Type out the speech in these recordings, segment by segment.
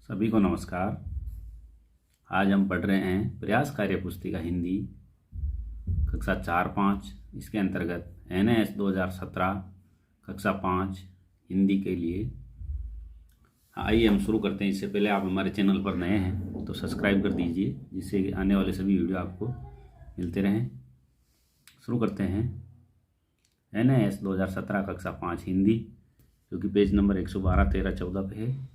सभी को नमस्कार। आज हम पढ़ रहे हैं प्रयास कार्य पुस्तिका हिंदी कक्षा 4-5। इसके अंतर्गत NAS 2017 कक्षा 5 हिंदी के लिए। आइए हम शुरू करते हैं। इससे पहले आप हमारे चैनल पर नए हैं तो सब्सक्राइब कर दीजिए, जिससे आने वाले सभी वीडियो आपको मिलते रहें। शुरू करते हैं। NAS 2017 कक्षा 5 हिंदी, जो कि पेज नंबर 112, 13, 14 पे है।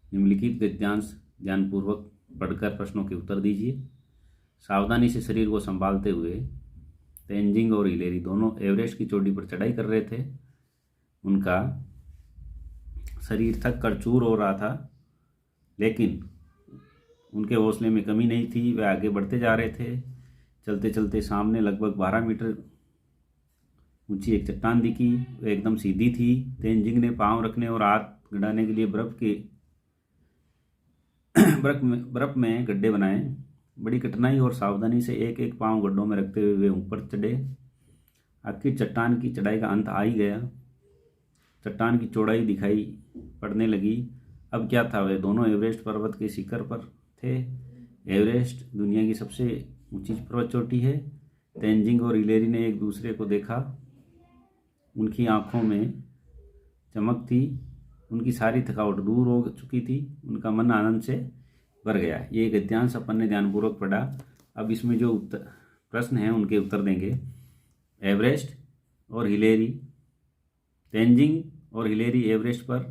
निम्नलिखित गद्यांश ध्यानपूर्वक पढ़कर प्रश्नों के उत्तर दीजिए। सावधानी से शरीर को संभालते हुए तेंजिंग और हिलेरी दोनों एवरेस्ट की चोटी पर चढ़ाई कर रहे थे। उनका शरीर थक कर चूर हो रहा था, लेकिन उनके हौसले में कमी नहीं थी। वे आगे बढ़ते जा रहे थे। चलते चलते सामने लगभग 12 मीटर ऊंची एक चट्टान दिखी। वह एकदम सीधी थी। तेंजिंग ने पांव रखने और हाथ गड़ाने के लिए बर्फ में गड्ढे बनाए। बड़ी कठिनाई और सावधानी से एक एक पांव गड्ढों में रखते हुए वे ऊपर चढ़े। आखिर चट्टान की चढ़ाई का अंत आ ही गया। चट्टान की चौड़ाई दिखाई पड़ने लगी। अब क्या था, वे दोनों एवरेस्ट पर्वत के शिखर पर थे। एवरेस्ट दुनिया की सबसे ऊंची पर्वत चोटी है। तेंजिंग और हिलेरी ने एक दूसरे को देखा। उनकी आंखों में चमक थी। उनकी सारी थकावट दूर हो चुकी थी। उनका मन आनंद से भर गया। ये गद्यांश अपन ने ध्यानपूर्वक पढ़ा। अब इसमें जो प्रश्न हैं उनके उत्तर देंगे। एवरेस्ट और हिलेरी, तेंजिंग और हिलेरी एवरेस्ट पर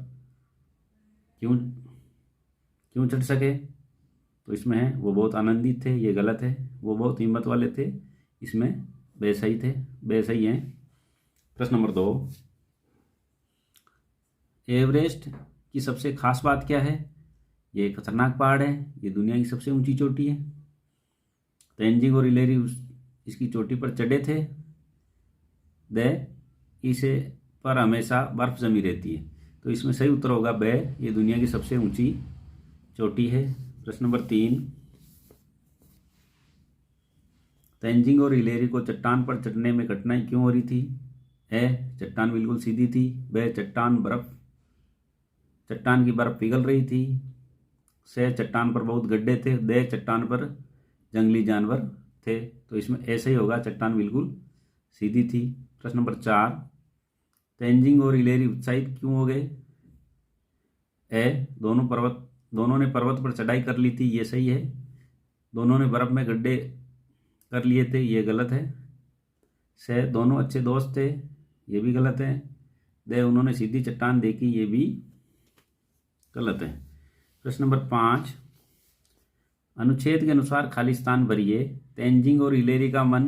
क्यों चढ़ सके? तो इसमें है वो बहुत आनंदित थे, ये गलत है। वो बहुत हिम्मत वाले थे, इसमें बेसही हैं। प्रश्न नंबर 2, एवरेस्ट की सबसे खास बात क्या है? ये एक खतरनाक पहाड़ है। ये दुनिया की सबसे ऊंची चोटी है। तेंजिंग और हिलेरी इसकी चोटी पर चढ़े थे। इसे पर हमेशा बर्फ जमी रहती है। तो इसमें सही उत्तर होगा ब, ये दुनिया की सबसे ऊंची चोटी है। प्रश्न नंबर 3, तेंजिंग और हिलेरी को चट्टान पर चढ़ने में कठिनाई क्यों हो रही थी? चट्टान बिल्कुल सीधी थी। ब, चट्टान की बर्फ पिघल रही थी। चट्टान पर बहुत गड्ढे थे। चट्टान पर जंगली जानवर थे। तो इसमें ऐसे ही होगा, चट्टान बिल्कुल सीधी थी। प्रश्न नंबर 4, तेंजिंग और हिलेरी उत्साहित क्यों हो गए? दोनों ने पर्वत पर चढ़ाई कर ली थी, ये सही है। दोनों ने बर्फ में गड्ढे कर लिए थे, ये गलत है। दोनों अच्छे दोस्त थे, ये भी गलत है। उन्होंने सीधी चट्टान देखी, ये भी गलत है। प्रश्न नंबर 5, अनुच्छेद के अनुसार खाली स्थान भरिए। तेंजिंग और हिलेरी का मन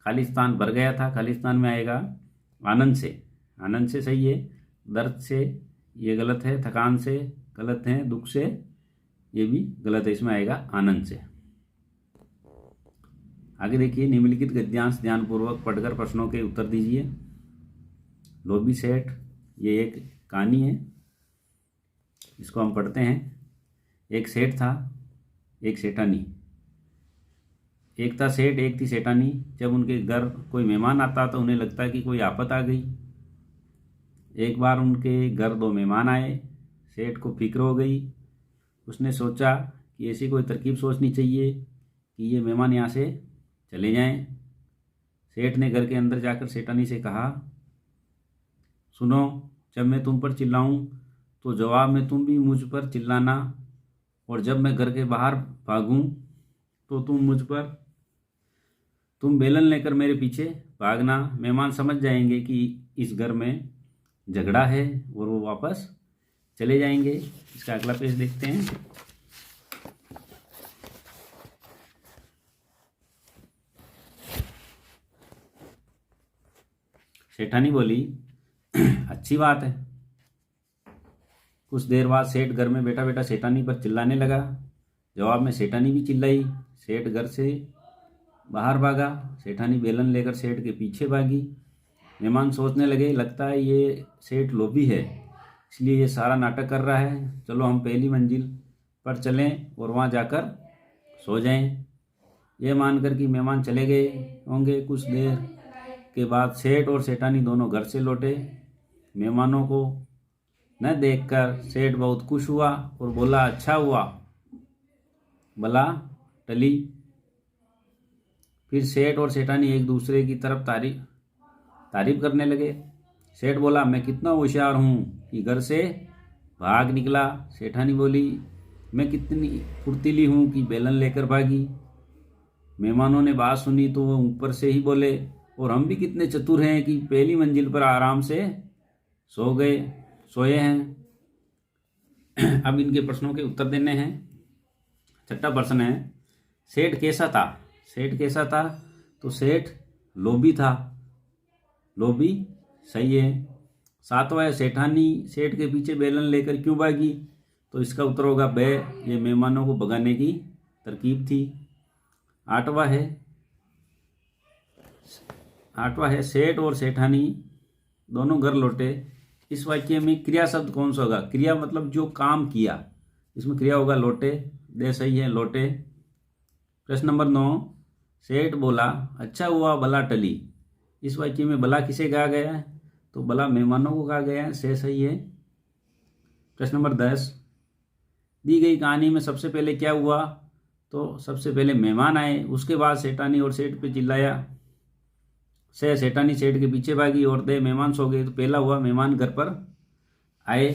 खाली स्थान भर गया था। खाली स्थान में आएगा आनंद से सही है। दर्द से, ये गलत है। थकान से गलत है। दुख से, ये भी गलत है। इसमें आएगा आनंद से। आगे देखिए, निम्नलिखित गद्यांश ध्यानपूर्वक पढ़कर प्रश्नों के उत्तर दीजिए। लोभी सेठ, ये एक कहानी है, इसको हम पढ़ते हैं। एक सेठ था, एक सेठानी। एक था सेठ, एक थी सेठानी। जब उनके घर कोई मेहमान आता तो उन्हें लगता कि कोई आफत आ गई। एक बार उनके घर 2 मेहमान आए। सेठ को फिक्र हो गई। उसने सोचा कि ऐसी कोई तरकीब सोचनी चाहिए कि ये मेहमान यहाँ से चले जाएं। सेठ ने घर के अंदर जाकर सेठानी से कहा, सुनो, जब मैं तुम पर चिल्लाऊं तो जवाब में तुम भी मुझ पर चिल्लाना, और जब मैं घर के बाहर भागूं तो तुम बेलन लेकर मेरे पीछे भागना। मेहमान समझ जाएंगे कि इस घर में झगड़ा है और वो वापस चले जाएंगे। इसका अगला पेज देखते हैं। सेठानी बोली, अच्छी बात है। कुछ देर बाद सेठ घर में बैठा बैठा सेठानी पर चिल्लाने लगा। जवाब में सेठानी भी चिल्लाई। सेठ घर से बाहर भागा। सेठानी बेलन लेकर सेठ के पीछे भागी। मेहमान सोचने लगे, लगता है ये सेठ लोभी है, इसलिए ये सारा नाटक कर रहा है। चलो हम पहली मंजिल पर चलें और वहाँ जाकर सो जाएं। ये मानकर कि मेहमान चले गए होंगे, कुछ देर के बाद सेठ और सेठानी दोनों घर से लौटे। मेहमानों को न देखकर सेठ बहुत खुश हुआ और बोला, अच्छा हुआ, बला टली। फिर सेठ और सेठानी एक दूसरे की तरफ तारीफ करने लगे। सेठ बोला, मैं कितना होशियार हूँ कि घर से भाग निकला। सेठानी बोली, मैं कितनी फुर्तीली हूँ कि बेलन लेकर भागी। मेहमानों ने बात सुनी तो वो ऊपर से ही बोले, और हम भी कितने चतुर हैं कि पहली मंजिल पर आराम से सोए हैं। अब इनके प्रश्नों के उत्तर देने हैं। छठा प्रश्न है, सेठ कैसा था? सेठ कैसा था? तो सेठ लोभी था। लोभी सही है। सातवां है, सेठानी सेठ के पीछे बेलन लेकर क्यों भागी? तो इसका उत्तर होगा ब, ये मेहमानों को भगाने की तरकीब थी। आठवां है, सेठ और सेठानी दोनों घर लौटे। इस वाक्य में क्रिया शब्द कौन सा होगा? क्रिया मतलब जो काम किया, इसमें क्रिया होगा लौटे। दे सही है, लौटे। प्रश्न नंबर 9, सेठ बोला, अच्छा हुआ बला टली। इस वाक्य में बला किसे कहा गया है? तो बला मेहमानों को कहा गया है, से सही है। प्रश्न नंबर 10, दी गई कहानी में सबसे पहले क्या हुआ? तो सबसे पहले मेहमान आए, उसके बाद सेठानी और सेठ पे चिल्लाया। से सेठानी सेठ के पीछे भागी और दे मेहमान सो गए। तो पहला हुआ मेहमान घर पर आए।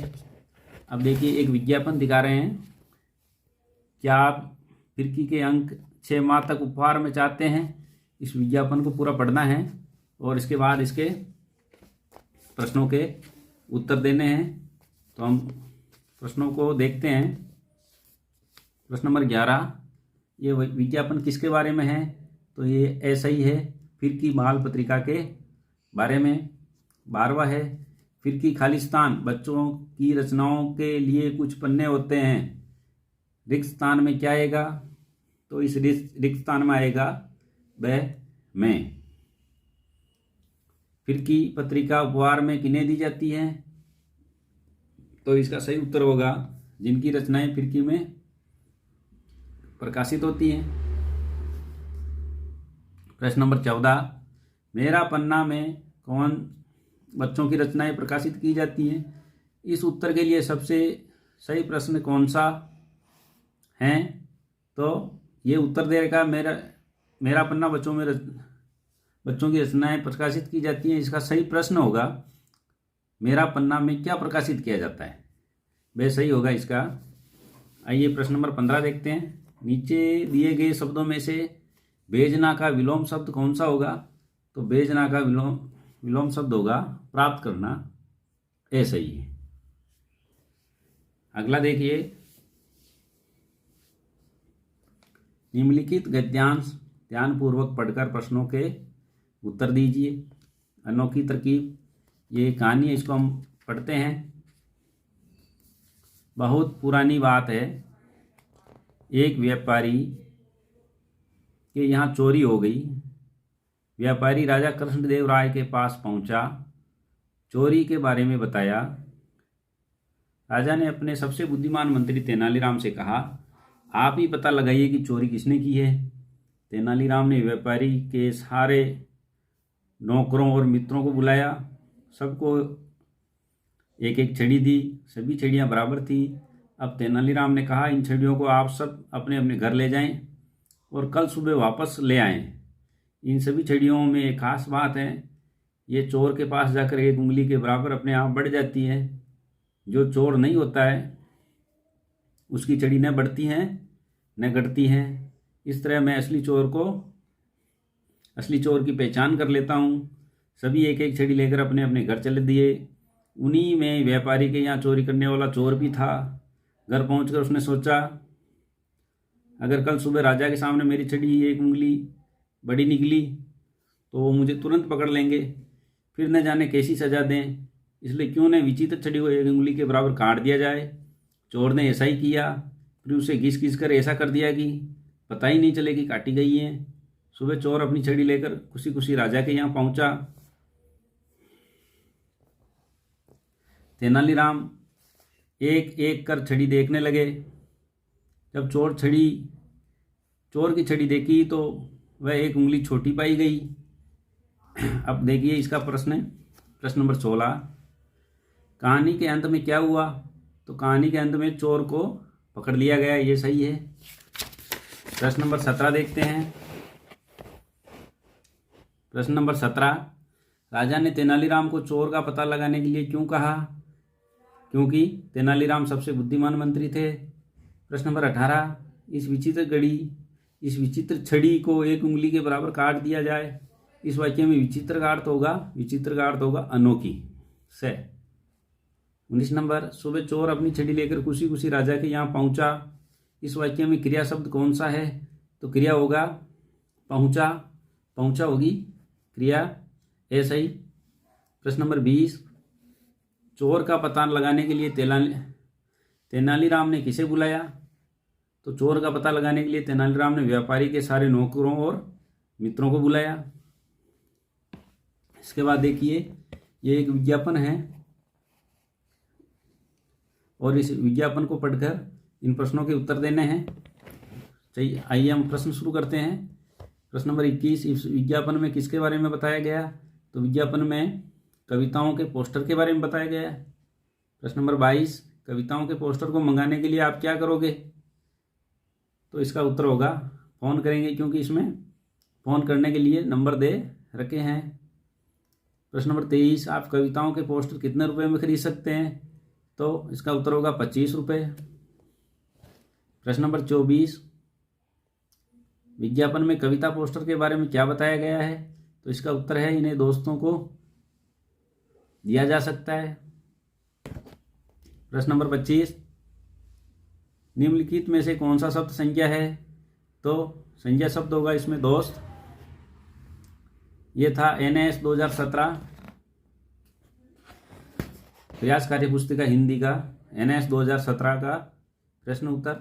अब देखिए, एक विज्ञापन दिखा रहे हैं। क्या आप फिरकी के अंक 6 माह तक उपहार में चाहते हैं? इस विज्ञापन को पूरा पढ़ना है और इसके बाद इसके प्रश्नों के उत्तर देने हैं। तो हम प्रश्नों को देखते हैं। प्रश्न नंबर 11, ये विज्ञापन किसके बारे में है? तो ये ऐसा ही है, फिरकी बाल पत्रिका के बारे में। 12वां है, फिरकी खालिस्तान, बच्चों की रचनाओं के लिए कुछ पन्ने होते हैं। रिक्त स्थान में क्या आएगा? तो इस रिक्त स्थान में आएगा ब, में। फिरकी पत्रिका उपहार में किन्हें दी जाती है? तो इसका सही उत्तर होगा जिनकी रचनाएं फिरकी में प्रकाशित होती हैं। प्रश्न नंबर 14, मेरा पन्ना में कौन बच्चों की रचनाएं प्रकाशित की जाती हैं? इस उत्तर के लिए सबसे सही प्रश्न कौन सा है? तो ये उत्तर देगा मेरा पन्ना बच्चों की रचनाएं प्रकाशित की जाती हैं। इसका सही प्रश्न होगा, मेरा पन्ना में क्या प्रकाशित किया जाता है? वह सही होगा इसका। आइए प्रश्न नंबर 15 देखते हैं। नीचे दिए गए शब्दों में से बेजना का विलोम शब्द कौन सा होगा? तो बेजना का विलोम शब्द होगा प्राप्त करना। ए सही है। अगला देखिए, निम्नलिखित गद्यांश ध्यानपूर्वक पढ़कर प्रश्नों के उत्तर दीजिए। अनोखी तरकीब, ये कहानी है, इसको हम पढ़ते हैं। बहुत पुरानी बात है, एक व्यापारी के यहाँ चोरी हो गई। व्यापारी राजा कृष्णदेव राय के पास पहुंचा, चोरी के बारे में बताया। राजा ने अपने सबसे बुद्धिमान मंत्री तेनालीराम से कहा, आप ही पता लगाइए कि चोरी किसने की है। तेनालीराम ने व्यापारी के सारे नौकरों और मित्रों को बुलाया, सबको एक एक छड़ी दी। सभी छड़ियाँ बराबर थी। अब तेनालीराम ने कहा, इन छड़ियों को आप सब अपने अपने घर ले जाएं और कल सुबह वापस ले आएं। इन सभी छड़ियों में एक खास बात है, ये चोर के पास जाकर एक उंगली के बराबर अपने आप बढ़ जाती है। जो चोर नहीं होता है उसकी छड़ी न बढ़ती हैं न घटती हैं। इस तरह मैं असली चोर की पहचान कर लेता हूँ। सभी एक एक छड़ी लेकर अपने अपने घर चले दिए। उन्हीं में व्यापारी के यहाँ चोरी करने वाला चोर भी था। घर पहुंचकर उसने सोचा, अगर कल सुबह राजा के सामने मेरी छड़ी एक उंगली बड़ी निकली तो वो मुझे तुरंत पकड़ लेंगे, फिर न जाने कैसी सजा दें। इसलिए क्यों न विचित्र छड़ी को एक उंगली के बराबर काट दिया जाए। चोर ने ऐसा ही किया। फिर उसे घिस घिस कर ऐसा कर दिया कि पता ही नहीं चले कि काटी गई है। सुबह चोर अपनी छड़ी लेकर खुशी खुशी राजा के यहाँ पहुंचा। तेनालीराम एक एक कर छड़ी देखने लगे। जब चोर की छड़ी देखी तो वह एक उंगली छोटी पाई गई। अब देखिए इसका प्रश्न नंबर 16, कहानी के अंत में क्या हुआ? तो कहानी के अंत में चोर को पकड़ लिया गया, ये सही है। प्रश्न नंबर 17 देखते हैं। प्रश्न नंबर 17, राजा ने तेनालीराम को चोर का पता लगाने के लिए क्यों कहा? क्योंकि तेनालीराम सबसे बुद्धिमान मंत्री थे। प्रश्न नंबर 18, इस विचित्र छड़ी को एक उंगली के बराबर काट दिया जाए। इस वाक्य में विचित्र का अर्थ होगा अनोखी से। 19 नंबर, सुबह चोर अपनी छड़ी लेकर खुशी खुशी राजा के यहाँ पहुंचा। इस वाक्य में क्रिया शब्द कौन सा है? तो क्रिया होगा पहुंचा, पहुंचा होगी क्रिया, ए सही। प्रश्न नंबर 20, चोर का पता लगाने के लिए तेनालीराम ने किसे बुलाया? तो चोर का पता लगाने के लिए तेनालीराम ने व्यापारी के सारे नौकरों और मित्रों को बुलाया। इसके बाद देखिए, ये एक विज्ञापन है और इस विज्ञापन को पढ़कर इन प्रश्नों के उत्तर देने हैं। चलिए आइए हम प्रश्न शुरू करते हैं। प्रश्न नंबर 21, इस विज्ञापन में किसके बारे में बताया गया? तो विज्ञापन में कविताओं के पोस्टर के बारे में बताया गया है। प्रश्न नंबर 22, कविताओं के पोस्टर को मंगाने के लिए आप क्या करोगे? तो इसका उत्तर होगा फ़ोन करेंगे, क्योंकि इसमें फ़ोन करने के लिए नंबर दे रखे हैं। प्रश्न नंबर 23, आप कविताओं के पोस्टर कितने रुपए में खरीद सकते हैं? तो इसका उत्तर होगा 25 रुपये। प्रश्न नंबर 24, विज्ञापन में कविता पोस्टर के बारे में क्या बताया गया है? तो इसका उत्तर है इन्हें दोस्तों को दिया जा सकता है। प्रश्न नंबर 25, निम्नलिखित में से कौन सा शब्द संज्ञा है? तो संज्ञा शब्द होगा इसमें दोस्त। ये था NAS 2017 प्रयास कार्य पुस्तिका हिंदी का NAS 2017 का प्रश्न उत्तर।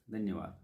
धन्यवाद।